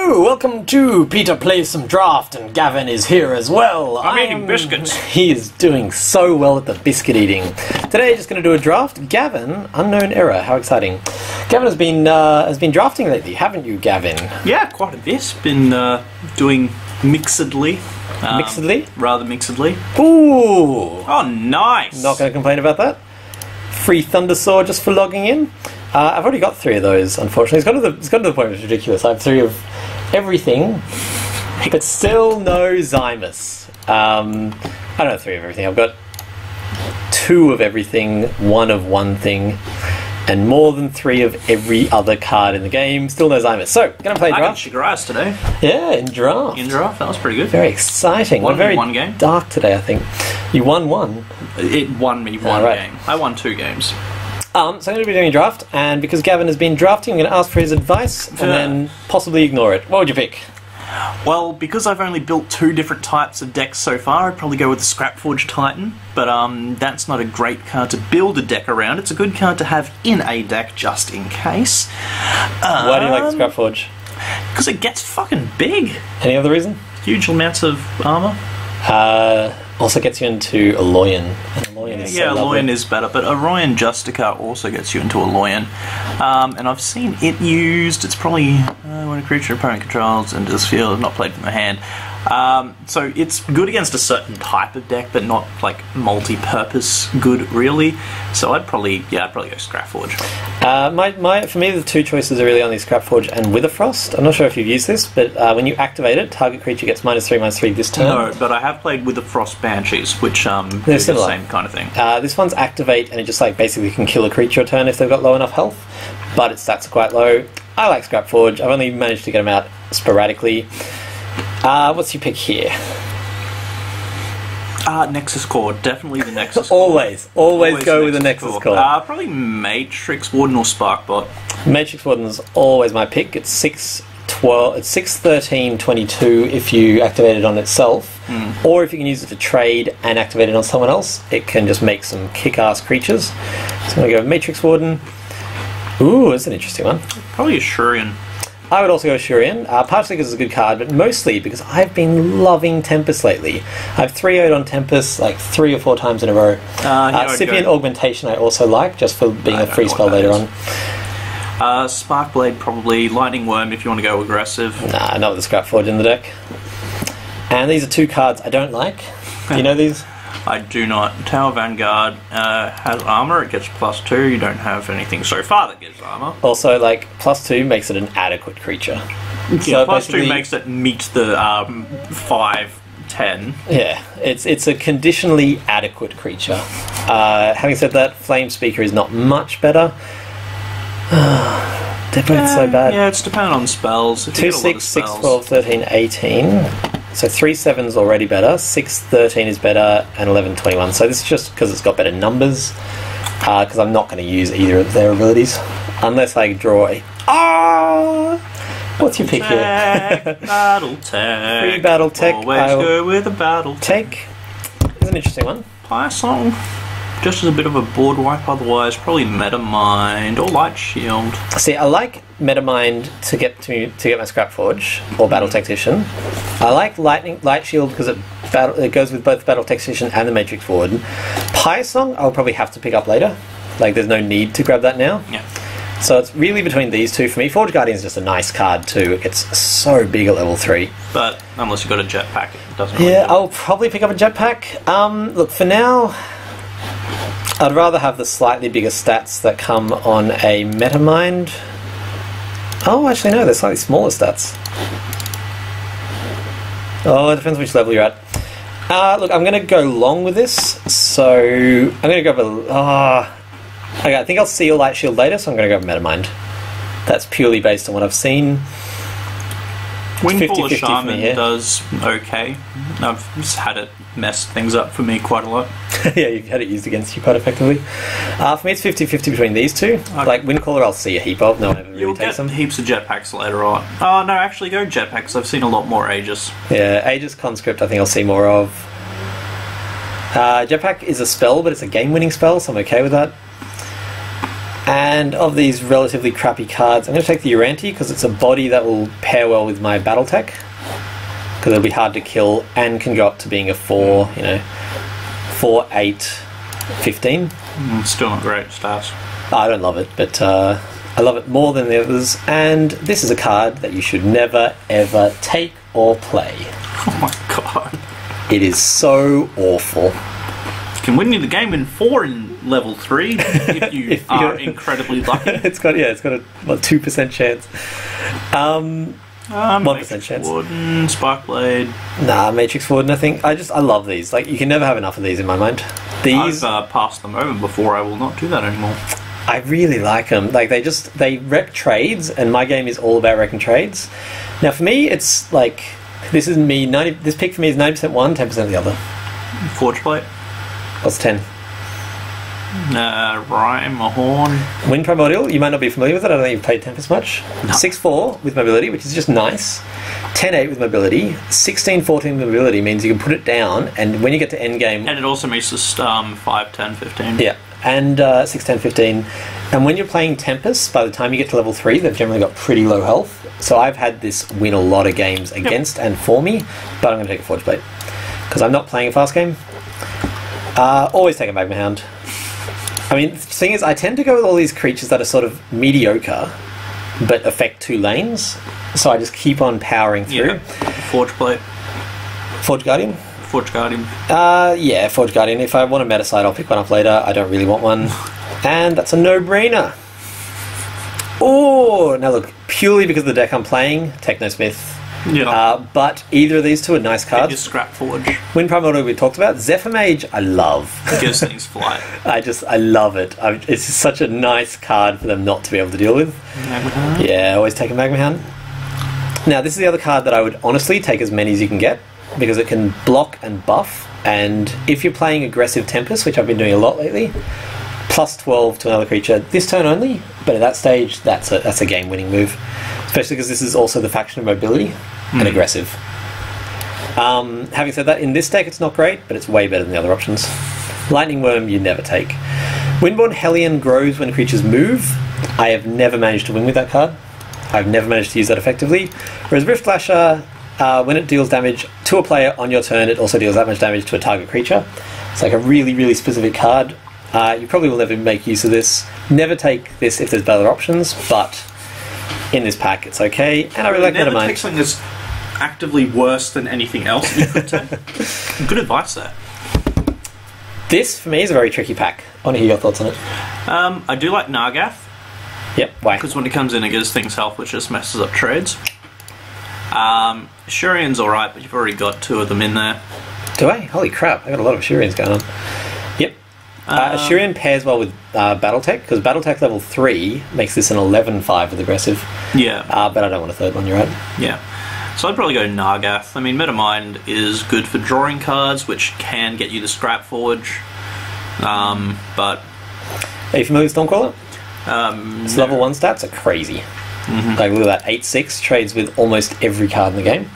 Hello, welcome to Peter Plays Some Draft, and Gavin is here as well. I'm eating biscuits. He is doing so well at the biscuit eating. Today, just going to do a draft. Gavin, unknown error. How exciting! Gavin has been drafting lately, haven't you, Gavin? Yeah, quite a bit. Been doing mixedly. Mixedly? Rather mixedly. Ooh! Oh, nice. Not going to complain about that. Free Thundersaw just for logging in. I've already got 3 of those, unfortunately. It's got to the point where it's ridiculous. I have 3 of everything, but still no Zymus. I don't have 3 of everything. I've got 2 of everything, 1 of one thing, and more than 3 of every other card in the game. Still no Zymus. So, going to play draft. I got Shigarais today. Yeah, in draft. In draft, that was pretty good. Very exciting. Won We're very one game. dark today, I think. You won 1. It won me one right. game. I won 2 games. So I'm going to be doing a draft, and because Gavin has been drafting, I'm going to ask for his advice, and then possibly ignore it. What would you pick? Well, because I've only built 2 different types of decks so far, I'd probably go with the Scrapforge Titan, but that's not a great card to build a deck around. It's a good card to have in a deck just in case. Why do you like the Scrapforge? Because it gets fucking big. Any other reason? Huge amounts of armor. Also gets you into Aloyan. Aloyan is better, but Orion Justica also gets you into Aloyan. And I've seen it used. It's probably when a creature opponent controls enters this field, not played from the hand. So it's good against a certain type of deck, but not like multi-purpose good, really. So I'd probably go Scrapforge. For me, the 2 choices are really only Scrapforge and Witherfrost. I'm not sure if you've used this, but when you activate it, target creature gets -3/-3 this turn. No, but I have played Witherfrost Banshees, which do the same kind of thing. This one's activate, and it just basically can kill a creature a turn if they've got low enough health, but its stats are quite low. I like Scrapforge. I've only managed to get them out sporadically. What's your pick here? Nexus Core. Definitely the Nexus Core. Always go with the Nexus Core. Probably Matrix Warden or Sparkbot. Matrix Warden is always my pick. It's 6/13, 22 if you activate it on itself, or if you can use it to trade and activate it on someone else, it can just make some kick-ass creatures. So I'm going to go with Matrix Warden. Ooh, that's an interesting one. Probably a Shurian. I would also go Shurian, partially because it's a good card, but mostly because I've been loving Tempest lately. I've 3-0'd on Tempest 3 or 4 times in a row. Scythian Augmentation I also like, just for being a free spell later on. Sparkblade probably, Lightning Worm if you want to go aggressive. Nah, not with the Scrapforge in the deck. And these are 2 cards I don't like. Do you know these? I do not. Tower Vanguard has armor, it gets +2. You don't have anything so far that gives armor. Also, +2 makes it an adequate creature. Yeah, so +2 makes it meet the 5/10. Yeah, it's a conditionally adequate creature. Having said that, Flame Speaker is not much better. They're both so bad. Yeah, it's dependent on spells. 2, 6, 6, 12, 13, 18. So 3, 7's already better, 6, 13 is better, and 11, 21. So this is just because it's got better numbers, because I'm not going to use either of their abilities, unless I draw a... What's your pick here? Battle Tech. Free Battle Tech. Always go with a Battle Tech. Is an interesting one. Python. Just as a bit of a board wipe, otherwise probably Metamind or Light Shield. See, I like Metamind to get my Scrapforge or Battle Tactician. I like Light Shield because it goes with both Battle Tactician and the Matrix Warden. Python I'll probably have to pick up later. There's no need to grab that now. Yeah. So it's really between these 2 for me. Forge Guardian is just a nice card too. It's so big at level 3. But unless you've got a jetpack, it doesn't really Yeah, I'll probably pick up a jetpack. Look, for now, I'd rather have the slightly bigger stats that come on a Metamind. Oh, actually no, they're slightly smaller stats. Oh, it depends which level you're at. Look, I'm going to go long with this, so I'm going to go for... okay, I think I'll see your Light Shield later, so I'm going to go with Metamind. That's purely based on what I've seen. Windfall of Shaman does okay. I've just had it mess things up for me quite a lot. Yeah, you've had it used against you quite effectively. For me, it's 50-50 between these 2. Okay. Windcaller, I'll see a heap of. No one ever really takes them. Heaps of jetpacks later on. Oh, no, actually, go jetpacks. I've seen a lot more Aegis. Yeah, Aegis Conscript, I think I'll see more of. Jetpack is a spell, but it's a game-winning spell, so I'm okay with that. And of these relatively crappy cards, I'm going to take the Uranti because it's a body that will pair well with my Battletech. Because it'll be hard to kill and can go up to being a 4, 4, 8, 15. Still not great stats. I don't love it, but I love it more than the others. And this is a card that you should never, ever take or play. Oh my god. It is so awful. Can win you the game in 4 in level 3 if you are incredibly lucky. It's got a 2% chance. 1% chance. Warden, Sparkblade. Nah, Matrix Warden. I love these. Like, you can never have enough of these in my mind. These, I've passed them over before. I will not do that anymore. I really like them. Like, they wreck trades, and my game is all about wrecking trades. Now, for me, it's like this pick for me is 90% one, 10% the other. Forge Plate. What's 10? Rhyme, a horn. Wind Primordial, you might not be familiar with it. I don't think you've played Tempest much. No. 6-4 with mobility, which is just nice. 10-8 with mobility. 16-14 with mobility means you can put it down, and when you get to endgame... And it also makes us 5, 10, 15. Yeah, and 6, 10, 15. And when you're playing Tempest, by the time you get to level 3, they've generally got pretty low health. So I've had this win a lot of games against and for me, but I'm going to take a Forge Blade. Because I'm not playing a fast game. Always take a Magma Hound. I mean, the thing is, I tend to go with all these creatures that are sort of mediocre, but affect 2 lanes. So I just keep on powering through. Yeah. Forge Plate. Forge Guardian? Forge Guardian. Yeah, Forge Guardian. If I want a meta side, I'll pick one up later. I don't really want one. And that's a no-brainer. Oh, now look, purely because of the deck I'm playing, Technosmith. Yeah. But either of these two are nice cards. Your Scrap Forge. Wind Primordial we talked about. Zephyr Mage, I love. Gives things flight. I love it. It's such a nice card for them not to be able to deal with. Magma Hound. Yeah, always take a Magma Hound. Now, this is the other card that I would honestly take as many as you can get, because it can block and buff, and if you're playing aggressive Tempest, which I've been doing a lot lately, plus 12 to another creature this turn only, but at that stage, that's a game-winning move. Especially because this is also the faction of mobility and aggressive. Having said that, in this deck it's not great, but it's way better than the other options. Lightning Worm you never take. Windborn Hellion grows when creatures move. I have never managed to win with that card. I've never managed to use that effectively. Whereas Rift Lasher, when it deals damage to a player on your turn, it also deals that much damage to a target creature. It's like a really, really specific card. You probably will never make use of this. Never take this if there's better options, but in this pack it's okay, and I really like Never take something that's actively worse than anything else you could take. Good advice there. This, for me, is a very tricky pack. I want to hear your thoughts on it. I do like Nargath. Yep, why? Because when it comes in, it gives things health, which just messes up trades. Shurian's alright, but you've already got 2 of them in there. Do I? Holy crap, I got a lot of Shurians going on. Yep. Shurian pairs well with Battletech, because Battletech level 3 makes this an 11-5 with aggressive. Yeah. But I don't want a third one, you're right. Yeah. So I'd probably go Nargath. I mean, Metamind is good for drawing cards, which can get you the Scrap Forge. But... Are you familiar with Stormcaller? Its No. level 1 stats are crazy. Like, look at that, 8-6 trades with almost every card in the game.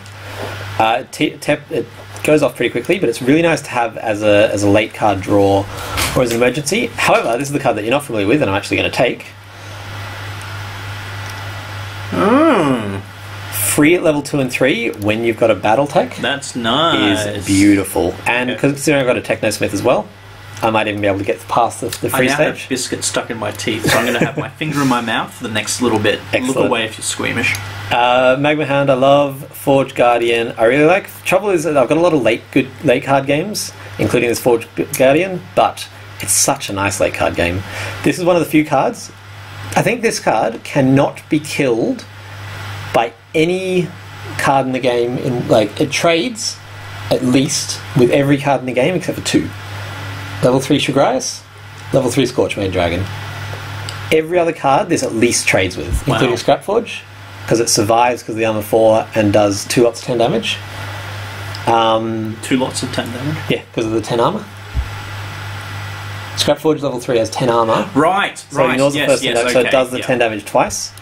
It goes off pretty quickly, but it's really nice to have as a late card draw or as an emergency. However, this is the card that you're not familiar with, and I'm actually going to take. Free at level 2 and 3 when you've got a Battletech. That's nice. Is beautiful. And because considering I've got a Technosmith as well, I might even be able to get past the free I now stage. have biscuit stuck in my teeth, so I'm going to have my finger in my mouth for the next little bit. Excellent. Look away if you're squeamish. Magma Hound I love. Forge Guardian I really like. Trouble is that I've got a lot of late card games, including this Forge Guardian, but it's such a nice late card game. This is one of the few cards. I think this card cannot be killed by any card in the game. It trades at least with every card in the game except for 2. Level 3 Shugrias, level 3 Scorchmade Dragon. Every other card this at least trades with, including Scrap Forge, because it survives because of the armor 4 and does 2 lots of 10 damage. 2 lots of 10 damage? Yeah, because of the 10 armor. Scrap Forge level 3 has 10 armor. Right, So ignores the first damage, so it does the 10 damage twice.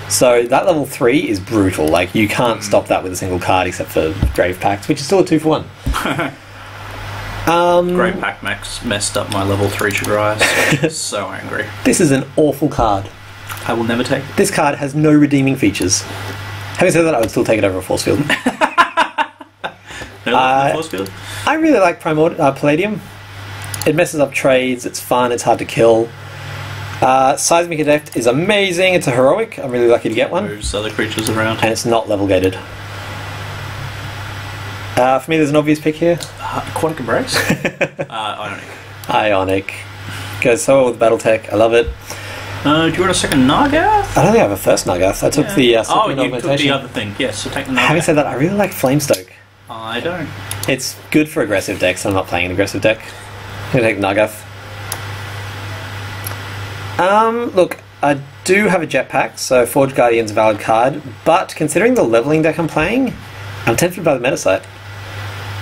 So that level 3 is brutal. Like, you can't stop that with a single card except for Grave Pact, which is still a 2 for 1. Great Pack Max messed up my level 3 Chagrias. So angry. This is an awful card. I will never take it. This card has no redeeming features. Having said that, I would still take it over a Force Field. Force Field? I really like Palladium. It messes up trades, it's fun, it's hard to kill. Seismic Adept is amazing, it's a heroic. I'm really lucky to get one. Moves other creatures around. And it's not level gated. For me, there's an obvious pick here. Quantum Embrace? Ionic. Ionic. Goes so well with Battletech, I love it. Do you want a second Nargath? I don't think I have a first Nargath. I took the you Augmentation. took the other thing. Yes, so take the Nargath. Having said that, I really like Flamestoke. I don't. It's good for aggressive decks. I'm not playing an aggressive deck. I'm going to take Nargath. Look, I do have a Jetpack, so Forge Guardian's a valid card, but considering the leveling deck I'm playing, I'm tempted by the Metasite.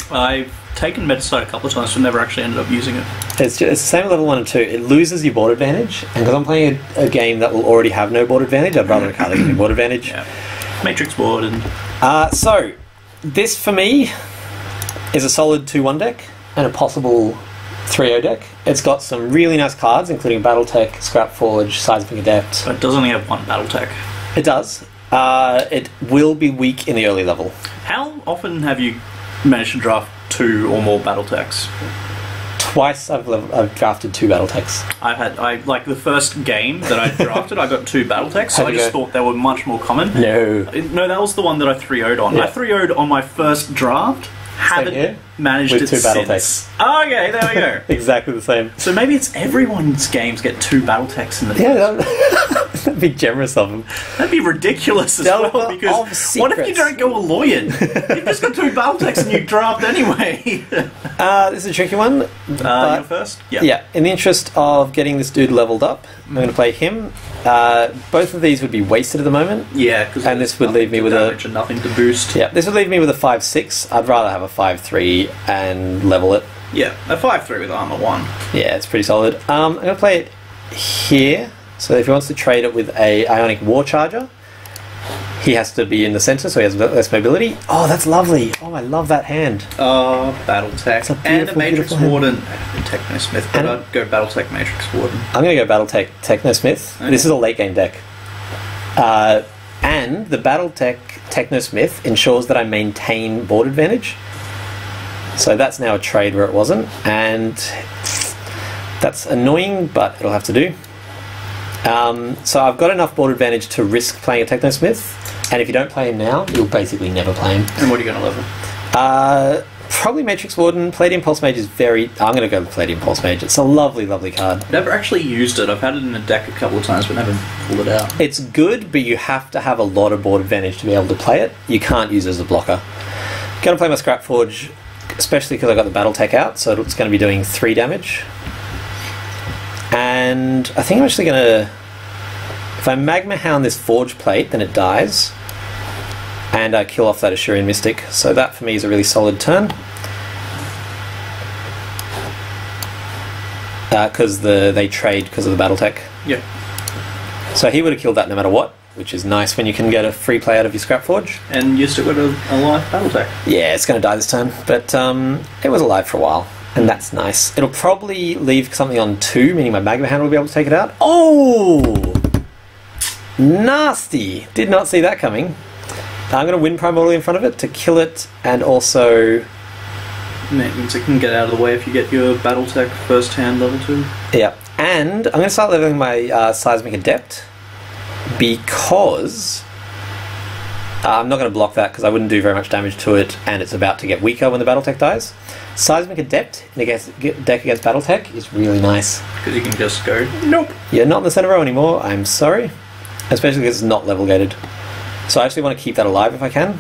I've taken Metasite a couple of times, but never actually ended up using it. It's the same level 1 and 2. It loses your board advantage, and because I'm playing a game that will already have no board advantage, I'd rather a card that gives me board advantage. Yeah. Matrix board and... So, this for me is a solid 2-1 deck and a possible 3-0 deck. It's got some really nice cards, including Battletech, Scrapforge, Seismic Adept. But it does only have one Battletech. It does. It will be weak in the early level. How often have you managed to draft 2 or more Battletechs? Twice I've drafted 2 Battletechs. Like the first game that I drafted, I got 2 Battletechs, so I just thought they were much more common. No, that was the one that I 3-0'd on. Yeah. I 3-0'd on my first draft. Haven't managed with it 2 since. Battletechs. Oh, okay, there we go. Exactly the same. So maybe it's everyone's games get 2 Battletechs in the That'd be generous of them. That'd be ridiculous as well, because what if you don't go a Loyan? You've just got 2 Battletechs and you draft anyway. This is a tricky one. You're first? Yeah, in the interest of getting this dude leveled up, I'm going to play him. Both of these would be wasted at the moment. Yeah, and this would leave me with damage and nothing to boost. Yeah, this would leave me with a 5-6. I'd rather have a 5-3 and level it. Yeah, a 5-3 with armor 1. Yeah, it's pretty solid. I'm going to play it here. So if he wants to trade it with a Ionic War Charger, he has to be in the center, so he has less mobility. Oh, that's lovely. Oh, I love that hand. Battletech. And a Matrix Warden. Technosmith, but I'd go Battletech Matrix Warden. I'm going to go Battletech Technosmith. Okay. This is a late game deck. And the Battletech Technosmith ensures that I maintain board advantage. So that's now a trade where it wasn't. And that's annoying, but it'll have to do. So I've got enough board advantage to risk playing a Technosmith, and if you don't play him now, you'll basically never play him. And what are you going to level? Probably Matrix Warden. Palladium Pulse Mage is I'm going to go with Palladium Pulse Mage. It's a lovely, lovely card. Never actually used it. I've had it in a deck a couple of times, but never pulled it out. It's good, but you have to have a lot of board advantage to be able to play it. You can't use it as a blocker. Going to play my Scrapforge, especially because I got the Battletech out, so it's going to be doing 3 damage. And I think I'm actually going to... If I Magma Hound this Forge Plate, then it dies. And I kill off that Assyrian Mystic. So that for me is a really solid turn. Because they trade because of the Battletech. Yep. So he would have killed that no matter what, which is nice when you can get a free play out of your Scrapforge. And you still got a live Battletech. Yeah, it's going to die this turn. But it was alive for a while. And that's nice. It'll probably leave something on 2, meaning my Magma Hand will be able to take it out. Oh! Nasty! Did not see that coming. I'm going to win Primordial in front of it to kill it, and also... That means it can get out of the way if you get your Battletech first hand level 2. Yeah. And I'm going to start leveling my Seismic Adept, because... I'm not going to block that because I wouldn't do very much damage to it, and it's about to get weaker when the Battletech dies. Seismic Adept in a deck against Battletech is really nice. Because you can just go, nope. You're not in the center row anymore, I'm sorry. Especially because it's not level gated. So I actually want to keep that alive if I can.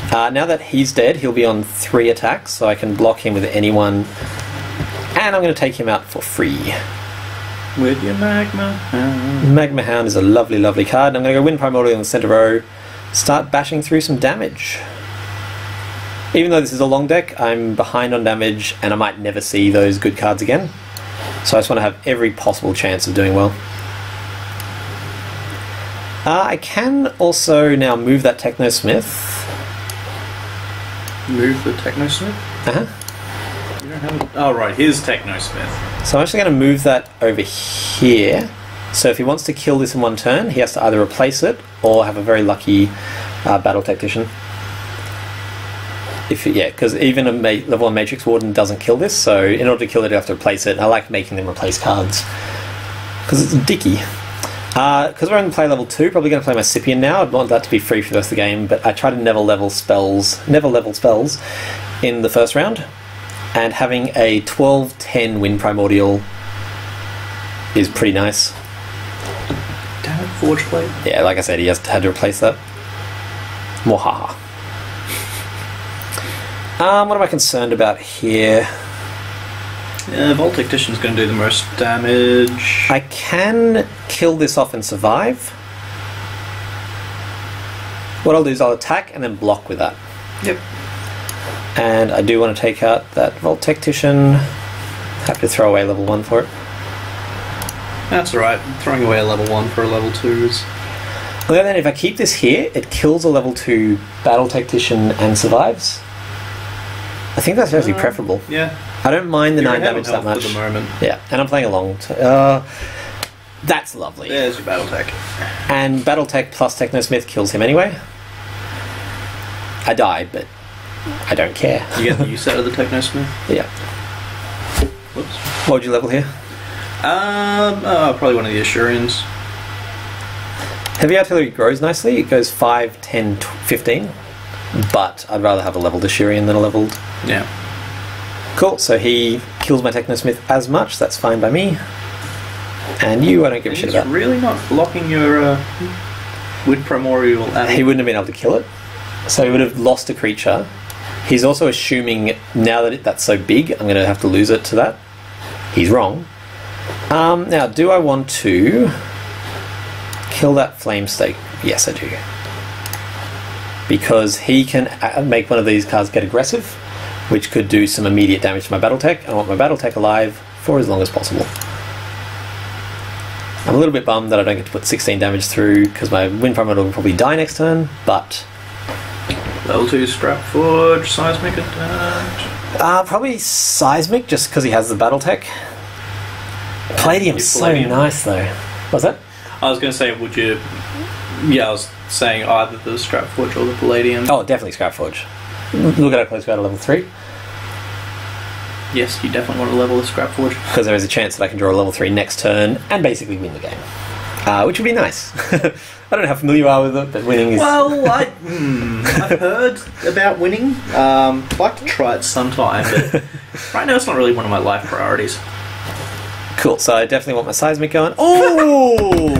Now that he's dead, he'll be on 3 attacks, so I can block him with anyone. And I'm going to take him out for free. With your Magma Hound. Magma Hound is a lovely, lovely card. And I'm going to go win Primordial in the center row. Start bashing through some damage. Even though this is a long deck, I'm behind on damage and I might never see those good cards again. So I just want to have every possible chance of doing well. I can also now move that Technosmith. Move the Technosmith? Uh-huh. You don't Oh, right, here's Technosmith. So I'm actually going to move that over here. So if he wants to kill this in one turn, he has to either replace it or have a very lucky Battle Tactician. Because even a level 1 Matrix Warden doesn't kill this, so in order to kill it you have to replace it. And I like making them replace cards, because it's dicky. Because we're on play level 2, probably going to play my Scipion now. I'd want that to be free for the rest of the game, but I try to never level spells in the first round. And having a 12-10 Wind Primordial is pretty nice. Damn it, Forge Blade. Yeah, like I said, he had to replace that. Mwahaha. What am I concerned about here? Vault Tactician's going to do the most damage. I can kill this off and survive. What I'll do is I'll attack and then block with that. Yep. And I do want to take out that Vault Tactician. Happy to throw away level 1 for it. That's alright. Throwing away a level 1 for a level 2 is... Well, then if I keep this here, it kills a level 2 Battle Tactician and survives. I think that's actually preferable. Yeah. I don't mind the You're 9 damage that much. For the moment. Yeah, and I'm playing along. That's lovely. There's your Battle Tech. And Battle Tech plus Technosmith kills him anyway. I die, but I don't care. You get the use out of the Technosmith? Yeah. Whoops. What would you level here? Probably one of the Assurians. Heavy Artillery grows nicely. It goes 5, 10, 15. But I'd rather have a leveled Assurian than a leveled... Yeah. Cool, so he kills my Technosmith as much. That's fine by me. And you, I don't give a shit about. He's really not blocking your Wind Primordial at all. He wouldn't have been able to kill it. So he would have lost a creature. He's also assuming, now that that's so big, I'm going to have to lose it to that. He's wrong. Now, do I want to kill that Flame Stake? Yes, I do. Because he can make one of these cards get aggressive, which could do some immediate damage to my Battletech. I want my Battletech alive for as long as possible. I'm a little bit bummed that I don't get to put 16 damage through, because my Wind Primordial will probably die next turn, but... Level 2 Scrapforge, Seismic attack. Probably Seismic, just because he has the Battletech. Palladium's so nice, though. What's that? I was going to say, would you... Yeah, I was saying either the Scrapforge or the Palladium. Oh, definitely Scrapforge. Look at how close we are to level 3. Yes, you definitely want to level the Scrapforge. Because there is a chance that I can draw a level 3 next turn and basically win the game. Which would be nice. I don't know how familiar you are with it, but winning is... Well, I've heard about winning. I'd like to try it sometime, but right now it's not really one of my life priorities. Cool, so I definitely want my Seismic going. Oh!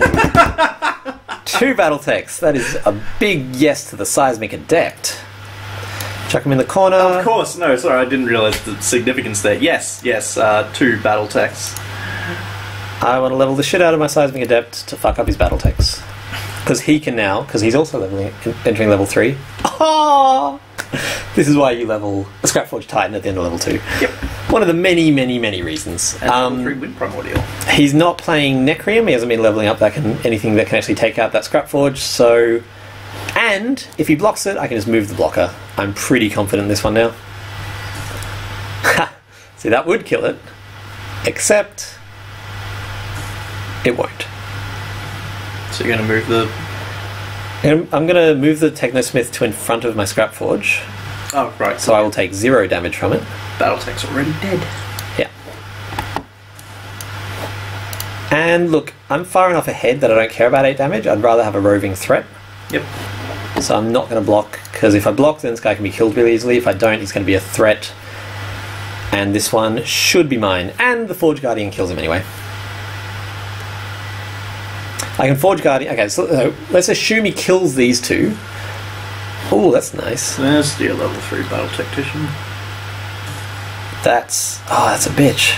2 Battletechs. That is a big yes to the Seismic Adept. Chuck him in the corner. Of course, no, sorry, I didn't realise the significance there. Yes, 2 Battletechs. I want to level the shit out of my Seismic Adept to fuck up his Battletechs. Because he can now, because he's also entering level 3. Oh! This is why you level a Scrapforge Titan at the end of level 2. Yep. One of the many, many, many reasons. And level 3 Wind Primordial. He's not playing Necrium, he hasn't been leveling up anything that can actually take out that Scrapforge, so... And, if he blocks it, I can just move the blocker. I'm pretty confident in this one now. See, that would kill it. Except... it won't. So you're going to move the... I'm going to move the Technosmith to in front of my Scrapforge. Oh, right. So I will take 0 damage from it. Battletech's already dead. Yeah. And look, I'm far enough ahead that I don't care about 8 damage. I'd rather have a roving threat. Yep. So I'm not going to block, because if I block, then this guy can be killed really easily. If I don't, he's going to be a threat. And this one should be mine. And the Forge Guardian kills him anyway. I can Forge Guardian... Okay, so let's assume he kills these 2. Oh, that's nice. There's the level 3 Battle Tactician. That's... Oh, that's a bitch.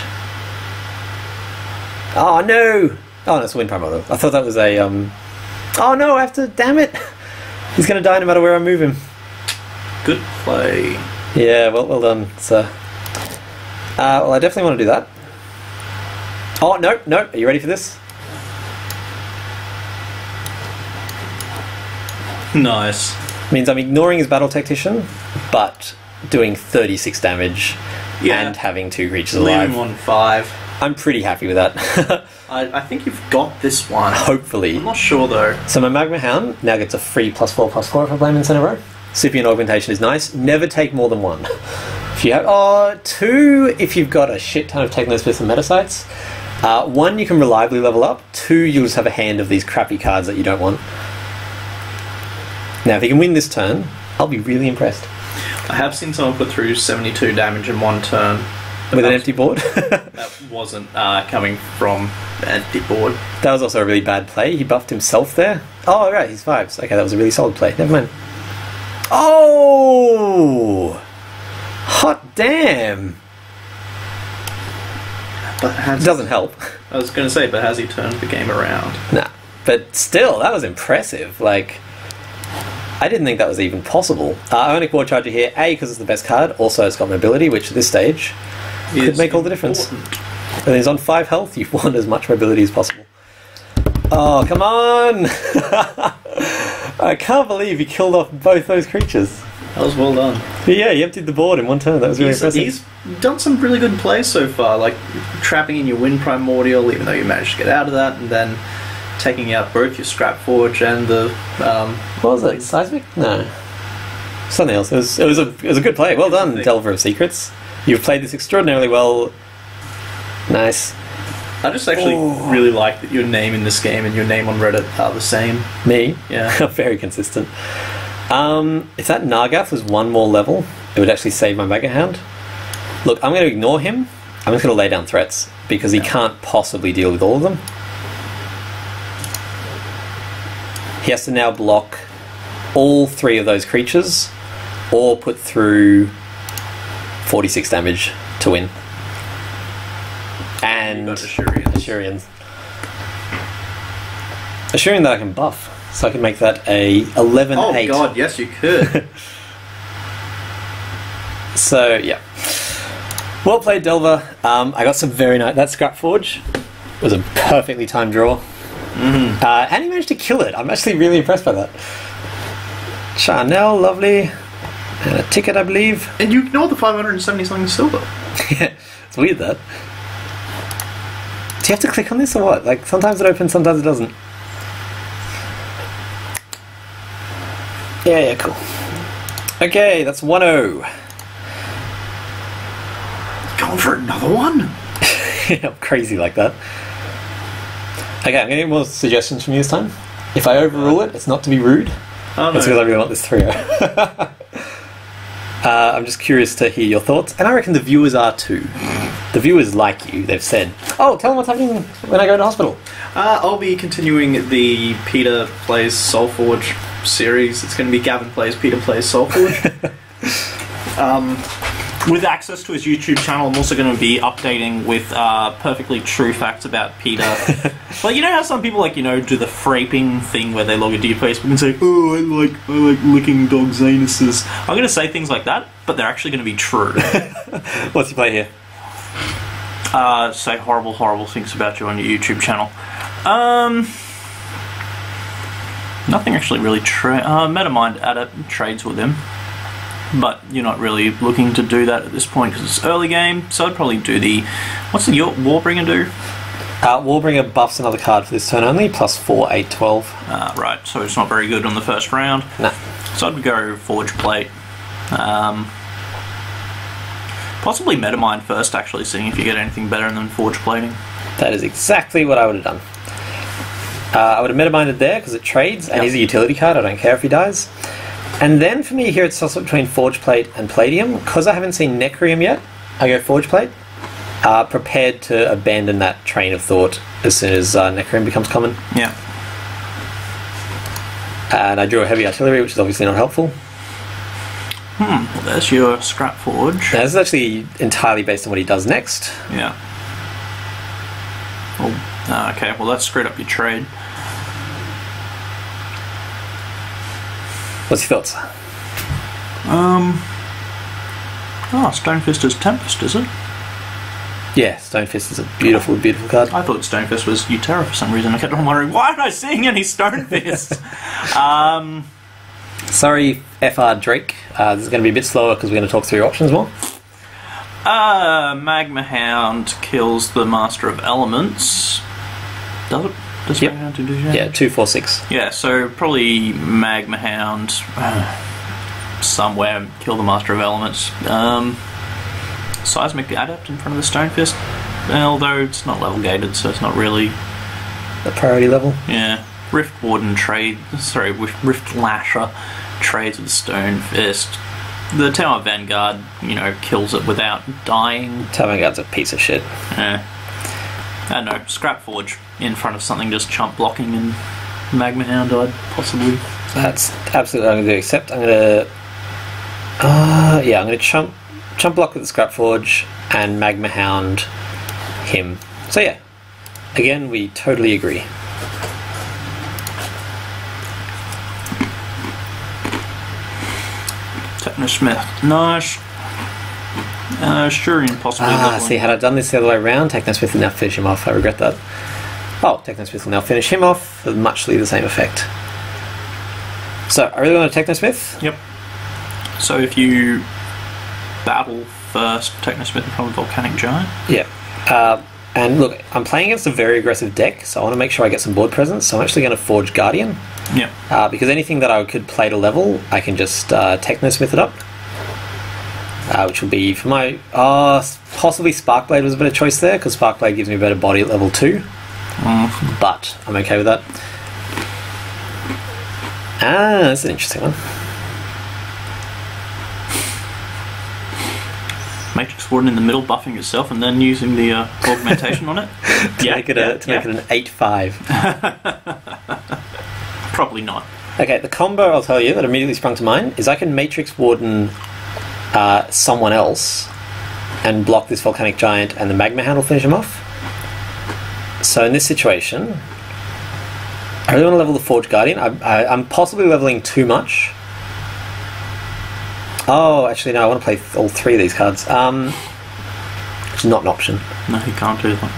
Oh, no! Oh, that's a Wind Primordial. I thought that was a... Oh, no, I have to... Damn it! He's going to die no matter where I move him. Good play. Yeah, well done, sir. Well, I definitely want to do that. Oh, no. Are you ready for this? Nice. Means I'm ignoring his Battle Tactician, but doing 36 damage and having 2 creatures Leaving alive. on 5. I'm pretty happy with that. I think you've got this one. Hopefully. I'm not sure though. So my Magma Hound now gets a free +4/+4 if I play him in center row. Sipian Augmentation is nice. Never take more than 1. If you have 2 if you've got a shit ton of Technospiths and Metasites. 1 you can reliably level up. 2 you'll just have a hand of these crappy cards that you don't want. Now if you can win this turn, I'll be really impressed. I have seen someone put through 72 damage in 1 turn. With an empty board? That wasn't coming from an empty board. That was also a really bad play. He buffed himself there. Oh, right, he's 5s. Okay, that was a really solid play. Never mind. Oh! Hot damn! But It doesn't help. I was going to say, but has he turned the game around? Nah. But still, that was impressive. Like, I didn't think that was even possible. Ionic War Charger here, A, because it's the best card. Also, it's got mobility, which at this stage could make all the difference. When he's on 5 health, you want as much mobility as possible. Oh, come on! I can't believe he killed off both those creatures. That was well done. But yeah, he emptied the board in 1 turn. That was really impressive. He's done some really good plays so far, like trapping in your Wind Primordial, even though you managed to get out of that, and then taking out both your Scrap Forge and the... what was it? Seismic? No. Something else. It was a good play. Well done, Delver of Secrets. You've played this extraordinarily well. Nice. I just actually really like that your name in this game and your name on Reddit are the same. Me? Yeah. Very consistent. If that Nargath was 1 more level, it would actually save my Mega Hound. Look, I'm going to ignore him. I'm just going to lay down threats, because he can't possibly deal with all of them. He has to now block all 3 of those creatures, or put through 46 damage to win. And Ashurians. Ashurian that I can buff, so I can make that a 11/8. Oh god, yes you could. So yeah, well played, Delver. I got some very nice. That Scrap Forge was a perfectly timed draw, and he managed to kill it. I'm actually really impressed by that. Charnel, lovely, and a ticket, I believe. And you ignored the 570 something silver. Yeah, it's weird that. Do you have to click on this or what? Like, sometimes it opens, sometimes it doesn't. Yeah, cool. Okay, that's 1-0. Going for another one? Yeah, I'm crazy like that. Okay, I'm going to get more suggestions from you this time. If I overrule it, it's not to be rude. Oh, no. It's because I really want this 3-0. I'm just curious to hear your thoughts, and I reckon the viewers are too. The viewers like you, they've said. Oh, tell them what's happening when I go to hospital. I'll be continuing the Peter Plays Solforge series. It's going to be Gavin Plays, Peter Plays Solforge. With access to his YouTube channel, I'm also going to be updating with perfectly true facts about Peter. Like, you know how some people, do the fraping thing where they log into your Facebook and say, oh, I like licking dog's anuses. I'm going to say things like that, but they're actually going to be true. What's your play here? Say horrible, horrible things about you on your YouTube channel. Nothing actually really Metamind trades with him. But you're not really looking to do that at this point because it's early game, so I'd probably do the... What's the Warbringer do? Warbringer buffs another card for this turn only, plus 4, 8, 12. Right, so it's not very good on the first round. Nah. So I'd go Forge Plate. Possibly Metamind first, actually, seeing if you get anything better than Forge Plating. That is exactly what I would have done. I would have Metaminded there because it trades, and he's a utility card, I don't care if he dies. And then for me here it's also between Forge Plate and Palladium. Because I haven't seen Necrium yet, I go Forge Plate. Prepared to abandon that train of thought as soon as Necrium becomes common. Yeah. And I drew a Heavy Artillery, which is obviously not helpful. Well, there's your Scrap Forge. Now, this is actually entirely based on what he does next. Yeah. Oh, okay, well that screwed up your trade. What's your thoughts? Stonefist is Tempest, is it? Yeah, Stonefist is a beautiful, beautiful card. I thought Stonefist was Utera for some reason. I kept on wondering, why am I seeing any Stonefist? Sorry, FR Drake. This is going to be a bit slower because we're going to talk through your options more. Magma Hound kills the Master of Elements. Does it? Does Yep. Magma Hound do damage? Yeah, 2, 4, 6. Yeah, so probably Magma Hound somewhere kill the Master of Elements. Seismic Adept in front of the Stone Fist. Although it's not level gated, so it's not really The priority level. Yeah, Rift Warden Rift Lasher trades with the Stone Fist. The Tower Vanguard, kills it without dying. Tower Vanguard's a piece of shit. Yeah. I don't know, Scrapforge in front of something just chump blocking and Magma Hound died, possibly. That's absolutely what I'm going to do, except I'm going to... I'm going to chump block with the Scrapforge and Magma Hound him. So yeah, again, we totally agree. Technosmith, nice. Shurian possibly. See, had I done this the other way around, Technosmith will now finish him off. I regret that. Oh, Technosmith will now finish him off with muchly the same effect. So, I really want a Technosmith. Yep. So if you battle first, Technosmith in front of Volcanic Giant. Yeah. And look, I'm playing against a very aggressive deck, so I want to make sure I get some board presence, so I'm actually going to Forge Guardian. Yeah. Because anything that I could play to level, I can just Technosmith it up. Which will be for my... possibly Sparkblade was a better choice there, because Sparkblade gives me a better body at level 2. But I'm okay with that. That's an interesting one. Matrix Warden in the middle, buffing yourself, and then using the augmentation on it. to make it an 8/5. Probably not. Okay, the combo I'll tell you that immediately sprung to mind is I can Matrix Warden someone else and block this Volcanic Giant, and the Magma Hound will finish him off. So in this situation, I really want to level the Forge Guardian. I'm possibly leveling too much. Oh, actually no, I want to play all 3 of these cards. Which is not an option. No, you can't do that.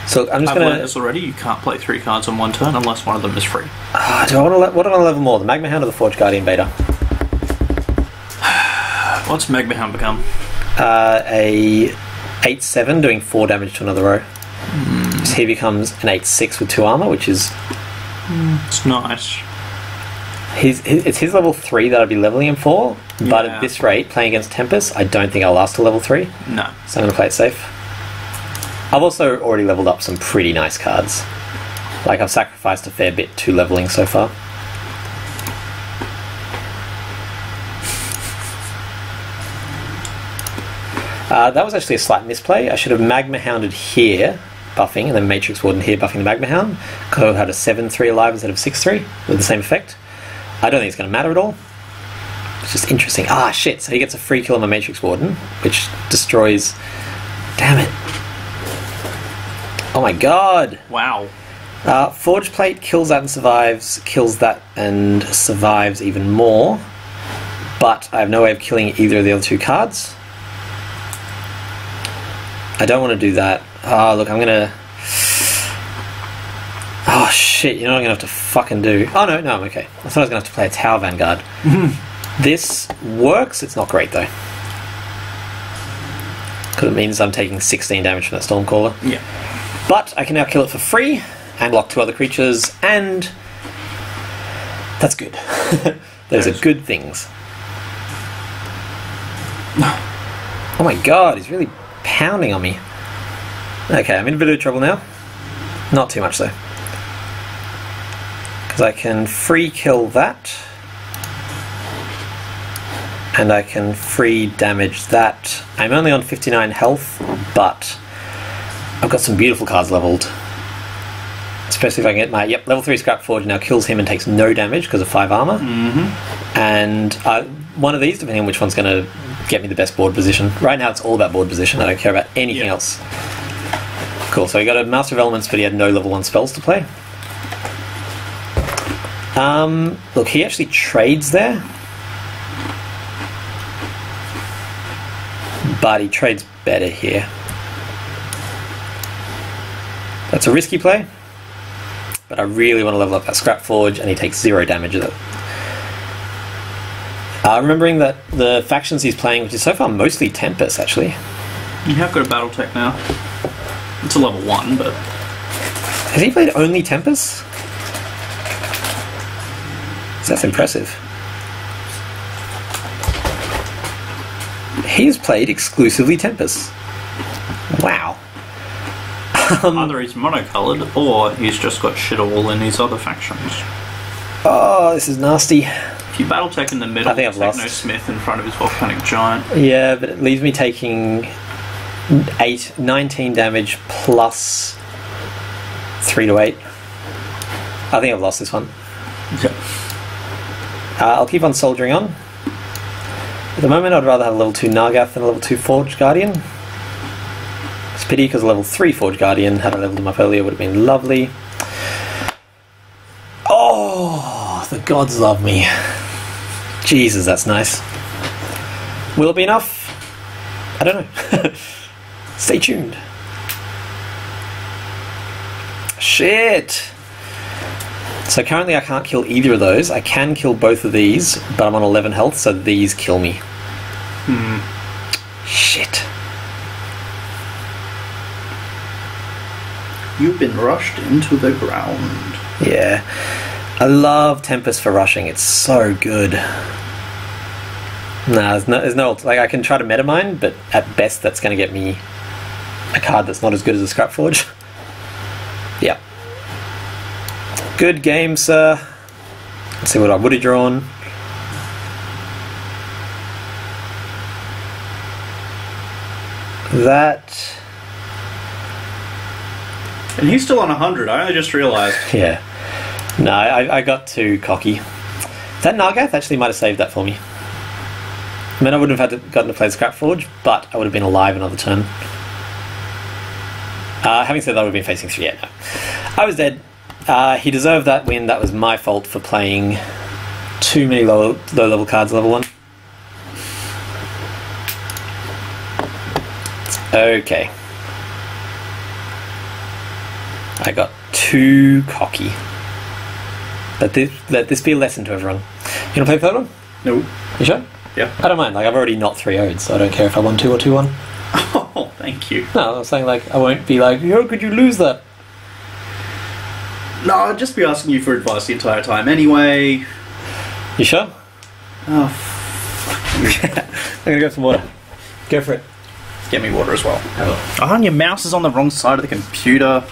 So I'm just I've going learned this already. You can't play 3 cards on one turn unless one of them is free. what do I want to level more? The Magma Hound or the Forge Guardian beta? What's Magma Hound become? A 8/7 doing 4 damage to another row. So he becomes an 8/6 with 2 armor, which is... It's nice. It's his level 3 that I'd be leveling him for, but Yeah. at this rate, playing against Tempest, I don't think I'll last to level 3. No. So I'm going to play it safe. I've also already leveled up some pretty nice cards. Like, I've sacrificed a fair bit to leveling so far. That was actually a slight misplay. I should have Magma Hounded here, buffing, and then Matrix Warden here, buffing the Magma Hound, because I would have had a 7/3 alive instead of 6/3, with the same effect. I don't think it's going to matter at all. It's just interesting. Shit, so he gets a free kill on my Matrix Warden, which destroys... Damn it. Oh my god! Wow. Forge Plate kills that and survives, kills that and survives even more, but I have no way of killing either of the other 2 cards. I don't want to do that. Look, I'm gonna... Oh shit, you know what I'm gonna have to fucking do? Oh no, I'm okay. I thought I was gonna have to play a Tower Vanguard. This works, it's not great though. Because it means I'm taking 16 damage from that Stormcaller. Yeah. But I can now kill it for free, and lock 2 other creatures, and... That's good. Those are good things. Oh my god, he's really pounding on me. Okay, I'm in a bit of trouble now. Not too much though. Because I can free kill that. And I can free damage that. I'm only on 59 health, but I've got some beautiful cards leveled. Especially if I can get my... level 3 Scrapforge now kills him and takes no damage because of 5 armor. And one of these, depending on which one's going to get me the best board position. Right now it's all about board position. I don't care about anything else. Cool, so he got a Master of Elements, but he had no level 1 spells to play. Look, he actually trades there. But he trades better here. That's a risky play. But I really want to level up that Scrapforge, and he takes 0 damage of it. Remembering that the factions he's playing, which is so far mostly Tempest, actually. You have got a battle tech now. It's a level 1, but... Has he played only Tempest? That's impressive. He has played exclusively Tempest. Wow. Either he's monocoloured, or he's just got shit all in his other factions. Oh, this is nasty. If you battle tech in the middle, I think I've lost. Techno Smith in front of his Volcanic Giant. Yeah, but it leaves me taking 19 damage plus 3 to 8. I think I've lost this one. Okay. I'll keep on soldiering on. At the moment, I'd rather have a level 2 Nargath than a level 2 Forge Guardian. It's a pity because a level 3 Forge Guardian, had I leveled him up earlier, would have been lovely. Oh, the gods love me. Jesus, that's nice. Will it be enough? I don't know. Stay tuned. Shit! So currently I can't kill either of those. I can kill both of these, but I'm on 11 health, so these kill me. Shit. You've been rushed into the ground. Yeah. I love Tempest for rushing. It's so good. Nah, there's no like I can try to meta mine, but at best that's going to get me a card that's not as good as a Scrap Forge. Yeah. Good game, sir. Let's see what I would have drawn. That. And he's still on 100, I only just realised. Yeah. No, I got too cocky. That Nargath actually might have saved that for me. I mean, I wouldn't have gotten to play Scrap Forge, but I would have been alive another turn. Having said that, I would have been facing 3. Yeah, no. I was dead. He deserved that win. That was my fault for playing too many low level cards level 1. Okay. I got too cocky. Let this be a lesson to everyone. You want to play third one? No. You sure? Yeah. I don't mind. Like, I've already not 3-0'd, so I don't care if I won 2 or 2-1. Oh, thank you. No, I was saying, like, I won't be like, how could you lose that? No, I'd just be asking you for advice the entire time anyway. You sure? Oh, I'm gonna go for some water. Go for it. get me water as well. Oh, and your mouse is on the wrong side of the computer.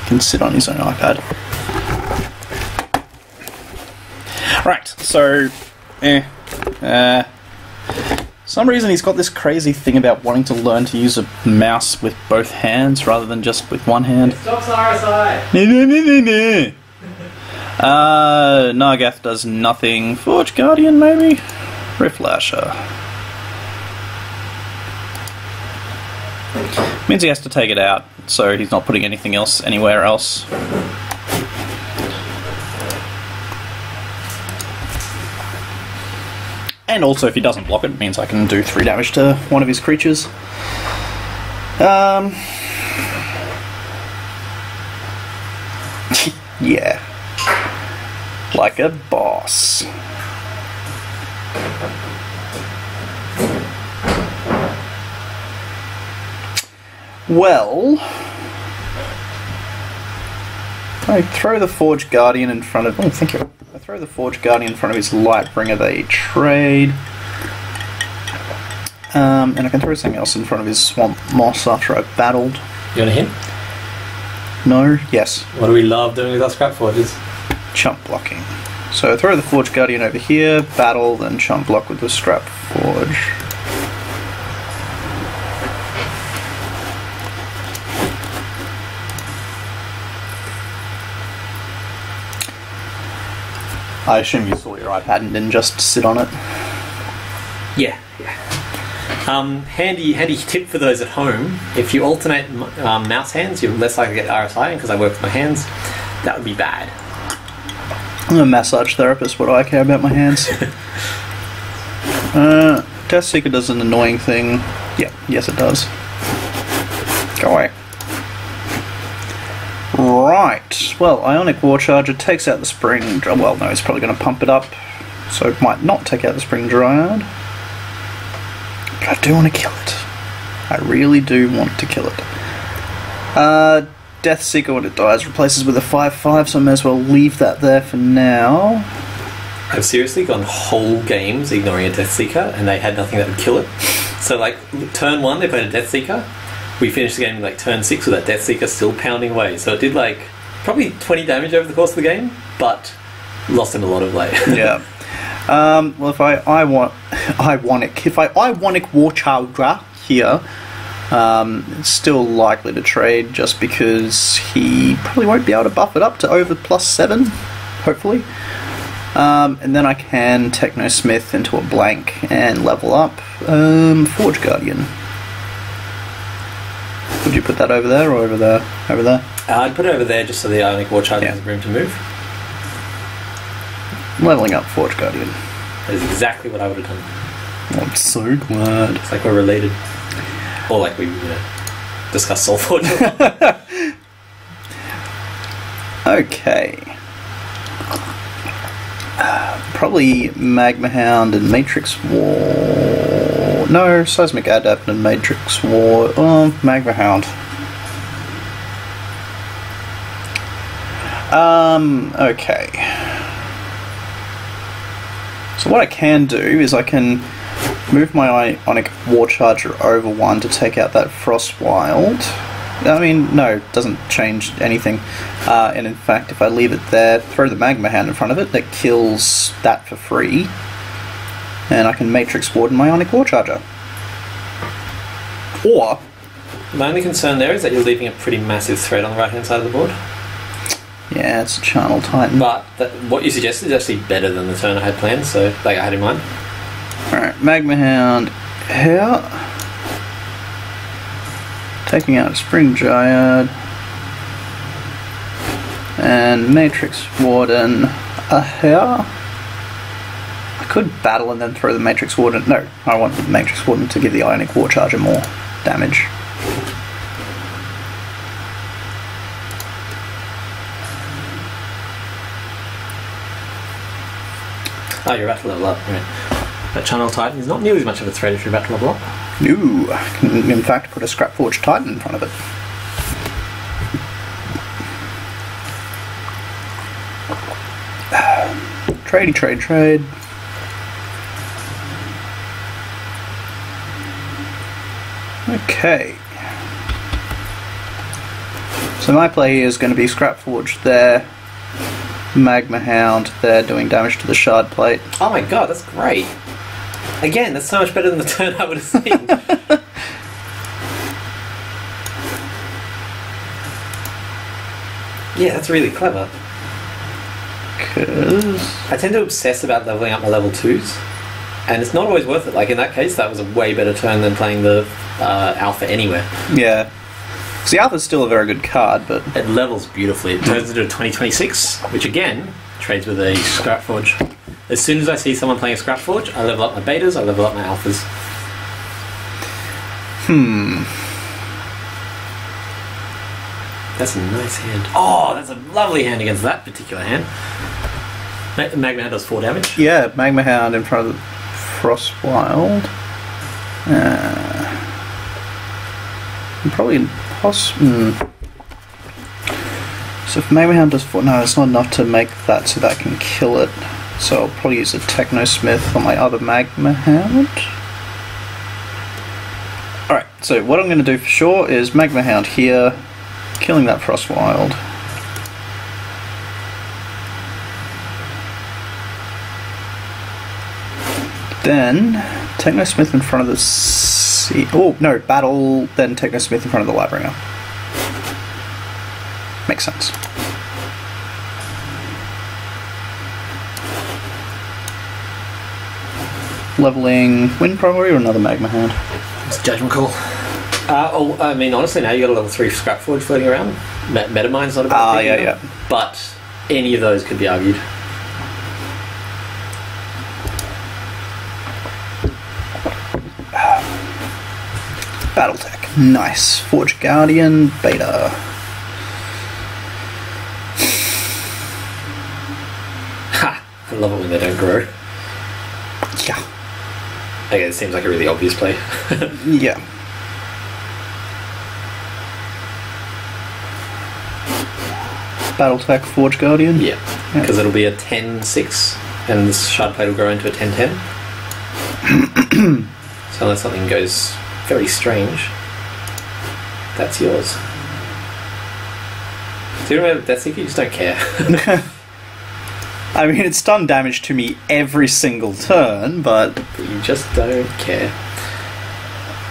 Can sit on his own iPad. Right, so some reason he's got this crazy thing about wanting to learn to use a mouse with both hands rather than just with one hand. Stop RSI! Nargath does nothing. Forge Guardian, maybe? Riftlasher. Means he has to take it out, so he's not putting anything else anywhere else. And also, if he doesn't block it, it means I can do 3 damage to one of his creatures. Yeah. Like a boss. Well, I throw the Forge Guardian in front of... Oh, thank you. I throw the Forge Guardian in front of his Lightbringer, they trade. And I can throw something else in front of his Swamp Moss after I've battled. You want a hint? No? Yes. What do we love doing with our Scrap Forges? Chump blocking. So throw the Forge Guardian over here, battle, then chump block with the Scrap Forge. I assume you saw your iPad and didn't just sit on it. Yeah. Handy tip for those at home: if you alternate mouse hands, you're less likely to get RSI. Because I work with my hands, that would be bad. I'm a massage therapist. What do I care about my hands? Death Seeker does an annoying thing. Yeah, yes it does. Go away. Right. Well, Ionic War Charger takes out the spring. Well, no, he's probably going to pump it up. so it might not take out the Spring Dryad. But I do want to kill it. I really do want to kill it. Death Seeker, when it dies, replaces with a 5/5, so I may as well leave that there for now. I've seriously gone whole games ignoring a Death Seeker, and they had nothing that would kill it. So, like, turn 1, they played a Death Seeker. We finished the game in, like, turn 6 with that Death Seeker still pounding away. So it did, like, probably 20 damage over the course of the game, but lost in a lot of, like... Yeah. Well, if I Ionic War Charger here, it's still likely to trade just because he probably won't be able to buff it up to over +7, hopefully. And then I can Technosmith into a blank and level up Forge Guardian. Would you put that over there or over there? Over there? I'd put it over there just so the Ionic War Charger has room to move. Leveling up Forge Guardian. That is exactly what I would have done. Oh, I'm so glad. It's like we're related. Or like we, discussed Solforge. Okay. Probably Magma Hound and Matrix War. No, Seismic Adept and Matrix War. Oh, Magma Hound. Okay. So what I can do is I can move my Ionic War Charger over 1 to take out that Frostwild. I mean, no, it doesn't change anything. And in fact, if I leave it there, throw the Magma Hand in front of it, that kills that for free. And I can Matrix Ward my Ionic War Charger. Or... My only concern there is that you're leaving a pretty massive threat on the right-hand side of the board. Yeah, it's a Channel Titan. But what you suggested is actually better than the turn I had planned, so like I had in mind. Alright, Magma Hound here. Taking out a Spring Dryad. And Matrix Warden here. I could battle and then throw the Matrix Warden. No, I want the Matrix Warden to give the Ionic War Charger more damage. Oh, you're about to level up, right. That Channel Titan is not nearly as much of a threat if you're about to level up. No, I can in fact put a Scrapforge Titan in front of it. Trade. Okay. So my play here is going to be Scrapforge there, Magma Hound there, doing damage to the Shard Plate. Oh my god, that's great. Again, that's so much better than the turn I would have seen. Yeah, that's really clever. Because I tend to obsess about leveling up my level 2s, and it's not always worth it. Like in that case, that was a way better turn than playing the Alpha anywhere. yeah. So the Alpha's still a very good card, but It levels beautifully. It turns into a 2026, which again trades with a Scrapforge. As soon as I see someone playing a Scrapforge, I level up my betas, I level up my alphas. That's a nice hand. Oh, that's a lovely hand against that particular hand. Magma Hand does 4 damage. yeah, Magma Hound in front of the Frostwild. Probably So if Magma Hound does 4, no, it's not enough to make that so that I can kill it. So I'll probably use a Technosmith on my other Magma Hound. Alright, so what I'm going to do for sure is Magma Hound here, killing that Frostwild. Then Technosmith in front of the oh no, battle, then Technosmith in front of the Lightbringer. Makes sense. Leveling Wind probably or another Magma Hand. It's a judgment call. I mean, honestly, now you got a level 3 Scrapforge floating around. Metamine's not a bad thing. Yeah. But any of those could be argued. Battletech. Nice. Forge Guardian, beta. Ha! I love it when they don't grow. Okay, it seems like a really obvious play. Yeah. Battle Tech Forge Guardian? Yeah, because it'll be a 10-6, and this shard plate will grow into a 10-10. So unless something goes very strange, that's yours. Do you remember Death Seeker? You just don't care. I mean, it's done damage to me every single turn, but You just don't care.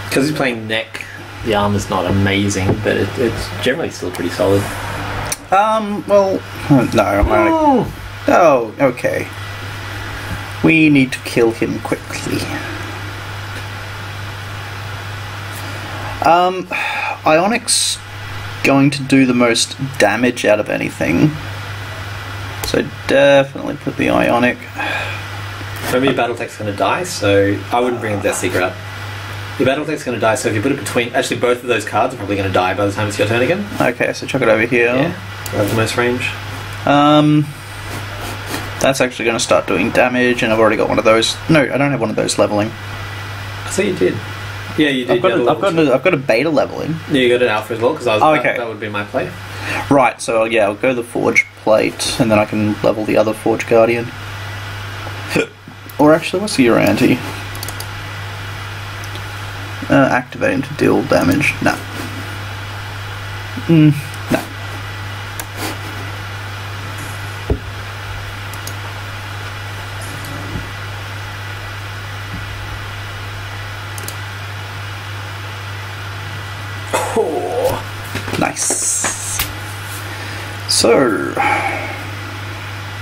Because he's playing neck, the armor's not amazing, but it's generally still pretty solid. well, no. Oh, okay. We need to kill him quickly. Ionic's going to do the most damage out of anything. So definitely put the Ionic. Maybe your Battletech's going to die, so I wouldn't bring the Death Seeker up. Your Battletech's going to die, so if you put it between... Actually, both of those cards are probably going to die by the time it's your turn again. Okay, so chuck it over here. Yeah, we'll have the most range. That's actually going to start doing damage, and I've already got one of those. No, I don't have one of those leveling. I thought you did. Yeah, you did. I've got a beta leveling. Yeah, you got an alpha as well, because okay. That would be my play. Right, so yeah, I'll go the Forge Plate, and then I can level the other Forge Guardian. Or actually, what's the Uranti? Activating to deal damage. No. No. Oh. Nice. So,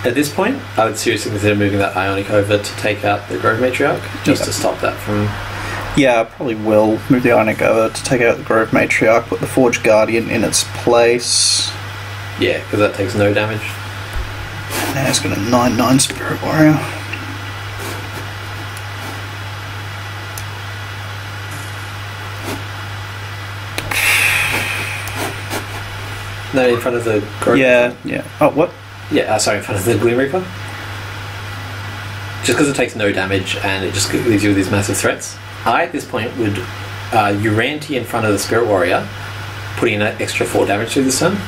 at this point, I would seriously consider moving that Ionic over to take out the Grove Matriarch, just to stop that from... yeah, I probably will move the Ionic over to take out the Grove Matriarch, put the Forge Guardian in its place. Yeah, because that takes no damage. Now it's got a 9/9 Spirit Warrior. No, in front of the Grove Yeah, yeah. Oh, what? Yeah, sorry, in front of the Gloom Reaper. Just because it takes no damage and it just leaves you with these massive threats. I, at this point, would Uranti in front of the Spirit Warrior, putting in an extra 4 damage through this turn.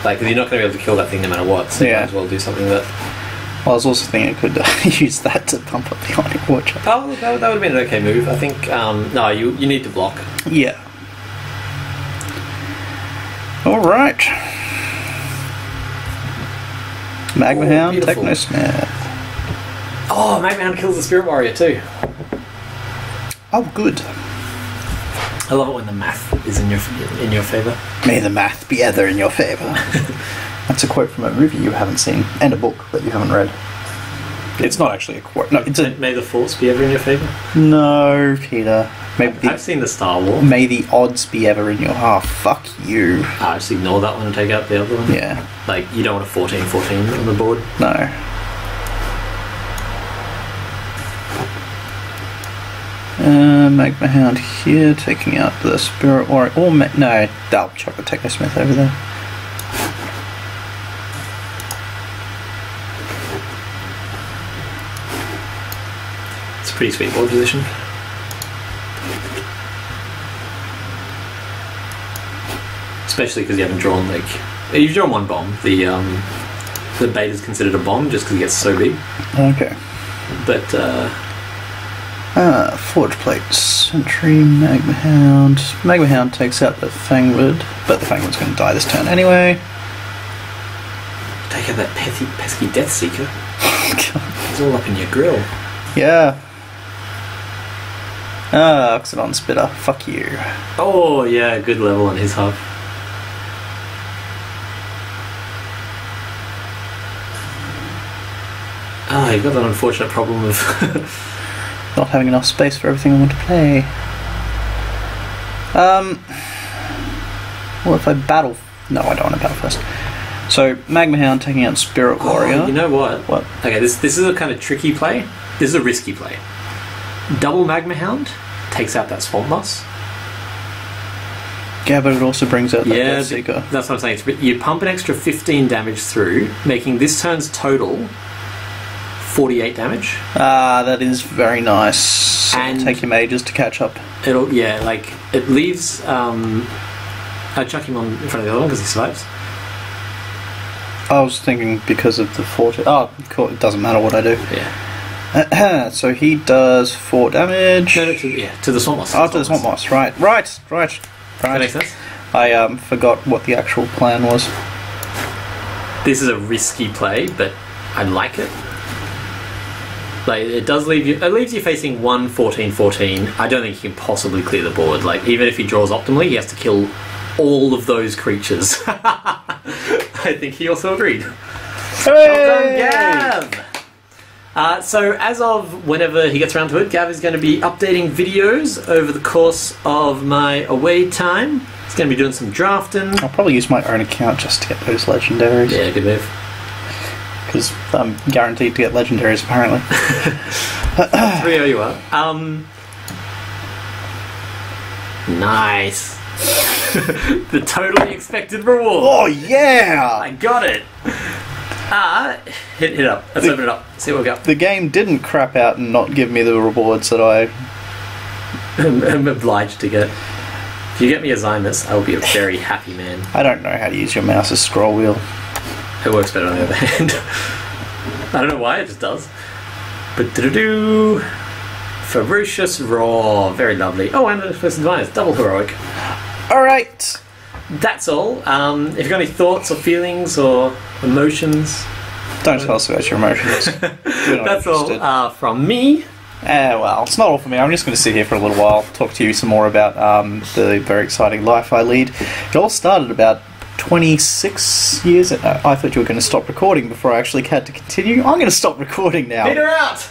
Like, because you're not going to be able to kill that thing no matter what, so you might as well do something that... Well, I was also thinking I could use that to pump up the Ionic Watcher. Oh, that would have been an okay move. I think, no, you need to block. Yeah. Alright. Magma Hound, beautiful. Technosmith. Oh, Magma Hound kills the Spirit Warrior too. Oh, good. I love it when the math is in your favour. May the math be ever in your favour. That's a quote from a movie you haven't seen, and a book that you haven't read. It's not actually a quote. No, it's a... May the Force be ever in your favour? No, Peter. I've seen the Star Wars. May the odds be ever in your... Oh, fuck you. I just ignore that one and take out the other one. Yeah. Like, you don't want a 14-14 on the board. No. Magma Hound here, taking out the Spirit Warrior. Or no, I'll chuck the Technosmith over there. It's a pretty sweet board position. Especially because you haven't drawn, like... You've drawn one bomb. The beta's considered a bomb just because it gets so big. Okay. But, Forge Plate, Sentry, Magma Hound. Magma Hound takes out the Fangwood, but the Fangwood's going to die this turn anyway. Take out that pesky Death Seeker. It's all up in your grill. Yeah. Oxidon Spitter, fuck you. Oh, yeah, good level on his half. You've got that unfortunate problem of... not having enough space for everything I want to play. Well, if I battle... No, I don't want to battle first. So, Magma Hound taking out Spirit Warrior. You know what? What? Okay, this is a kind of tricky play. This is a risky play. Double Magma Hound takes out that Swamp Moss. Yeah, but it also brings out that Death Seeker. That's what I'm saying. You pump an extra 15 damage through, making this turn's total 48 damage. That is very nice. And take him ages to catch up. It leaves. I chuck him on in front of the other one because he survives. I was thinking because of the 40. Oh, cool. It doesn't matter what I do. Yeah. So he does 4 damage. No, to the swamp moss. Oh, to the swamp moss. Right. That makes sense. I forgot what the actual plan was. This is a risky play, but I like it. Like, it does leave you. It leaves you facing 1 14-14. I don't think he can possibly clear the board. Like, even if he draws optimally, he has to kill all of those creatures. I think he also agreed. Hey! Well done, Gav! So as of whenever he gets around to it, Gav is going to be updating videos over the course of my away time. He's going to be doing some drafting. I'll probably use my own account just to get those legendaries. Yeah, good move. Because I'm guaranteed to get legendaries, apparently. 3-0 you are. Nice. The totally expected reward. Oh, yeah! I got it. Hit up. Let's open it up. See what we got. The game didn't crap out and not give me the rewards that I... I'm obliged to get. If you get me a Zymus, I will be a very happy man. I don't know how to use your mouse's scroll wheel. It works better on the other hand. I don't know why, it just does. But do Ferocious Roar. Very lovely. Oh, and the first advice. Double heroic. Alright! That's all. If you've got any thoughts or feelings or emotions... Don't tell us about your emotions. That's all from me. Well, it's not all for me. I'm just going to sit here for a little while, talk to you some more about the very exciting life I lead. It all started about 26 years ago. I thought you were going to stop recording before I actually had to continue. I'm going to stop recording now. Peter out!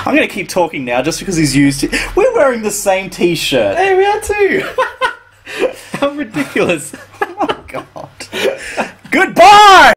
I'm going to keep talking now just because he's used it. We're wearing the same t-shirt. Hey, we are too! How ridiculous. Oh my god. Goodbye!